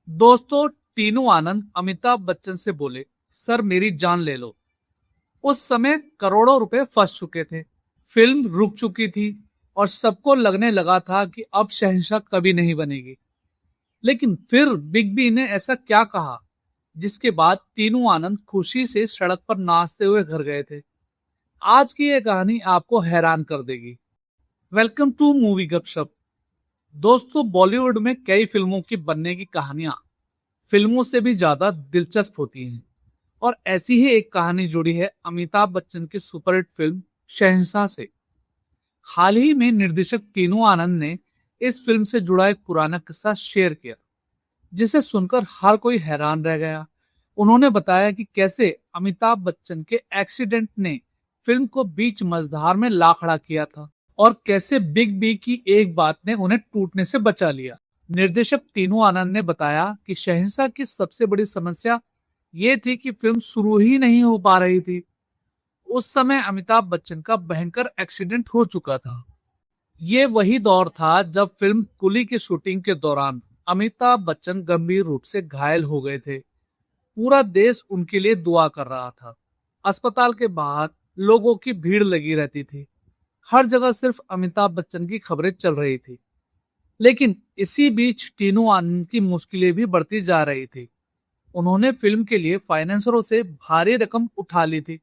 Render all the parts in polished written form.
दोस्तों, टीनू आनंद अमिताभ बच्चन से बोले, सर मेरी जान ले लो। उस समय करोड़ों रुपए फंस चुके थे, फिल्म रुक चुकी थी और सबको लगने लगा था कि अब शहंशाह कभी नहीं बनेगी। लेकिन फिर बिग बी ने ऐसा क्या कहा जिसके बाद तीनू आनंद खुशी से सड़क पर नाचते हुए घर गए थे। आज की ये कहानी आपको हैरान कर देगी। वेलकम टू मूवी गपशप। दोस्तों, बॉलीवुड में कई फिल्मों की बनने की कहानियां फिल्मों से भी ज्यादा दिलचस्प होती हैं और ऐसी ही एक कहानी जुड़ी है अमिताभ बच्चन की सुपरहिट फिल्म शहंशाह से। हाल ही में निर्देशक टीनू आनंद ने इस फिल्म से जुड़ा एक पुराना किस्सा शेयर किया जिसे सुनकर हर कोई हैरान रह गया। उन्होंने बताया कि कैसे अमिताभ बच्चन के एक्सीडेंट ने फिल्म को बीच मझधार में ला खड़ा किया था और कैसे बिग बी की एक बात ने उन्हें टूटने से बचा लिया। निर्देशक तीनू आनंद ने बताया कि शहंशाह की सबसे बड़ी समस्या ये थी कि फिल्म शुरू ही नहीं हो पा रही थी। उस समय अमिताभ बच्चन का भयंकर एक्सीडेंट हो चुका था। ये वही दौर था जब फिल्म कुली की शूटिंग के दौरान अमिताभ बच्चन गंभीर रूप से घायल हो गए थे। पूरा देश उनके लिए दुआ कर रहा था। अस्पताल के बाहर लोगों की भीड़ लगी रहती थी। हर जगह सिर्फ अमिताभ बच्चन की खबरें चल रही थी। लेकिन इसी बीच टीनू आनंद की मुश्किलें भी बढ़ती जा रही थी। उन्होंने फिल्म के लिए फाइनेंसरों से भारी रकम उठा ली थी।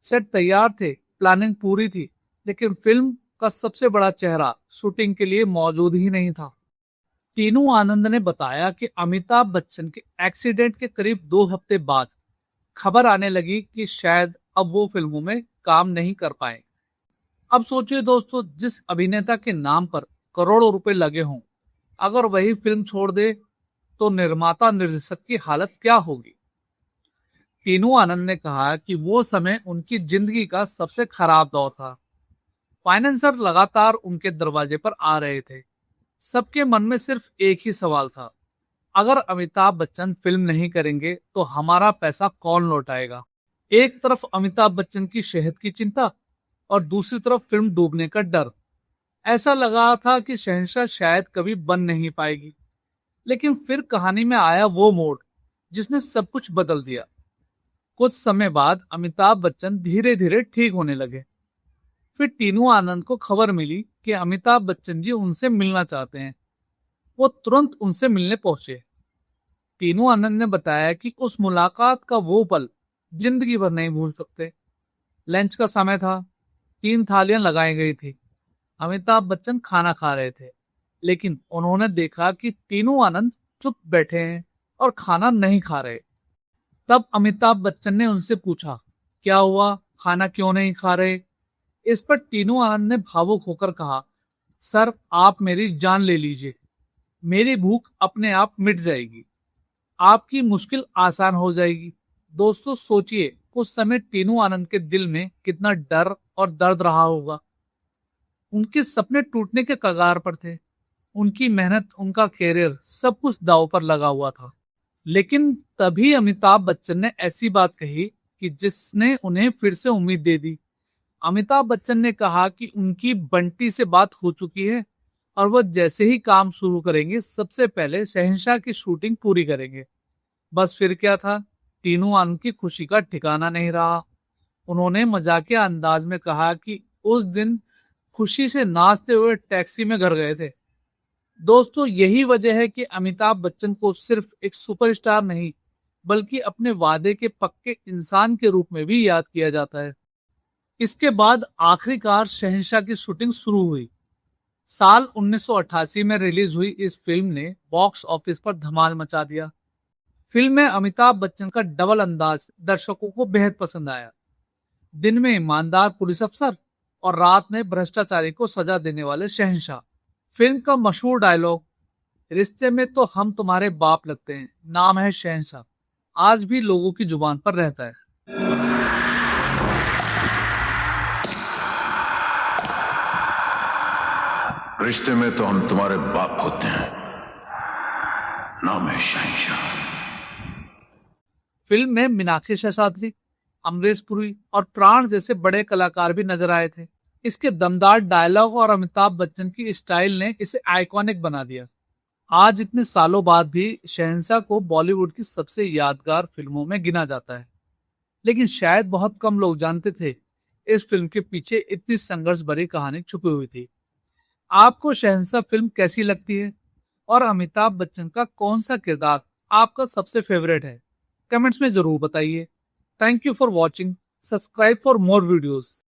सेट तैयार थे, प्लानिंग पूरी थी, लेकिन फिल्म का सबसे बड़ा चेहरा शूटिंग के लिए मौजूद ही नहीं था। टीनू आनंद ने बताया कि अमिताभ बच्चन के एक्सीडेंट के करीब 2 हफ्ते बाद खबर आने लगी कि शायद अब वो फिल्मों में काम नहीं कर पाए। अब सोचिए दोस्तों, जिस अभिनेता के नाम पर करोड़ों रुपए लगे हों, अगर वही फिल्म छोड़ दे तो निर्माता निर्देशक की हालत क्या होगी। टीनू आनंद ने कहा कि वो समय उनकी जिंदगी का सबसे खराब दौर था। फाइनेंसर लगातार उनके दरवाजे पर आ रहे थे। सबके मन में सिर्फ एक ही सवाल था, अगर अमिताभ बच्चन फिल्म नहीं करेंगे तो हमारा पैसा कौन लौटाएगा। एक तरफ अमिताभ बच्चन की सेहत की चिंता और दूसरी तरफ फिल्म डूबने का डर। ऐसा लगा था कि शहंशाह शायद कभी बन नहीं पाएगी। लेकिन फिर कहानी में आया वो मोड़ जिसने सब कुछ बदल दिया। कुछ समय बाद अमिताभ बच्चन धीरे धीरे ठीक होने लगे। फिर टीनू आनंद को खबर मिली कि अमिताभ बच्चन जी उनसे मिलना चाहते हैं। वो तुरंत उनसे मिलने पहुंचे। टीनू आनंद ने बताया कि उस मुलाकात का वो पल जिंदगी भर नहीं भूल सकते। लंच का समय था, 3 थालियां लगाई गई थी। अमिताभ बच्चन खाना खा रहे थे, लेकिन उन्होंने देखा कि टीनू आनंद चुप बैठे हैं और खाना नहीं खा रहे। तब अमिताभ बच्चन ने उनसे पूछा, क्या हुआ, खाना क्यों नहीं खा रहे। इस पर टीनू आनंद ने भावुक होकर कहा, सर आप मेरी जान ले लीजिए, मेरी भूख अपने आप मिट जाएगी, आपकी मुश्किल आसान हो जाएगी। दोस्तों सोचिए, उस समय टीनू आनंद के दिल में कितना डर और दर्द रहा होगा। उनके सपने टूटने के कगार पर थे। उनकी मेहनत, उनका कैरियर, सब कुछ दांव पर लगा हुआ था। लेकिन तभी अमिताभ बच्चन ने ऐसी बात कही कि जिसने उन्हें फिर से उम्मीद दे दी। अमिताभ बच्चन ने कहा कि उनकी बंटी से बात हो चुकी है और वह जैसे ही काम शुरू करेंगे सबसे पहले शहंशाह की शूटिंग पूरी करेंगे। बस फिर क्या था, टीनू आनंद की खुशी का ठिकाना नहीं रहा। उन्होंने मजाकिया अंदाज में कहा कि उस दिन खुशी से नाचते हुए टैक्सी में घर गए थे। दोस्तों यही वजह है कि अमिताभ बच्चन को सिर्फ एक सुपरस्टार नहीं, बल्कि अपने वादे के पक्के इंसान के रूप में भी याद किया जाता है। इसके बाद आखिरकार शहंशाह की शूटिंग शुरू हुई। साल 1988 में रिलीज हुई इस फिल्म ने बॉक्स ऑफिस पर धमाल मचा दिया। फिल्म में अमिताभ बच्चन का डबल अंदाज दर्शकों को बेहद पसंद आया। दिन में ईमानदार पुलिस अफसर और रात में भ्रष्टाचारी को सजा देने वाले शहंशाह। फिल्म का मशहूर डायलॉग, रिश्ते में तो हम तुम्हारे बाप लगते हैं, नाम है शहंशाह, आज भी लोगों की जुबान पर रहता है। रिश्ते में तो हम तुम्हारे बाप होते हैं, नाम है शहंशाह। फिल्म में मीनाक्षी शेषाद्री, अमरीश पुरी और प्राण जैसे बड़े कलाकार भी नजर आए थे। इसके दमदार डायलॉग और अमिताभ बच्चन की स्टाइल ने इसे आइकॉनिक बना दिया। आज इतने सालों बाद भी शहंशाह को बॉलीवुड की सबसे यादगार फिल्मों में गिना जाता है। लेकिन शायद बहुत कम लोग जानते थे इस फिल्म के पीछे इतनी संघर्ष भरी कहानी छुपी हुई थी। आपको शहंशाह फिल्म कैसी लगती है और अमिताभ बच्चन का कौन सा किरदार आपका सबसे फेवरेट है? कमेंट्स में जरूर बताइए। Thank you for watching. Subscribe for more videos.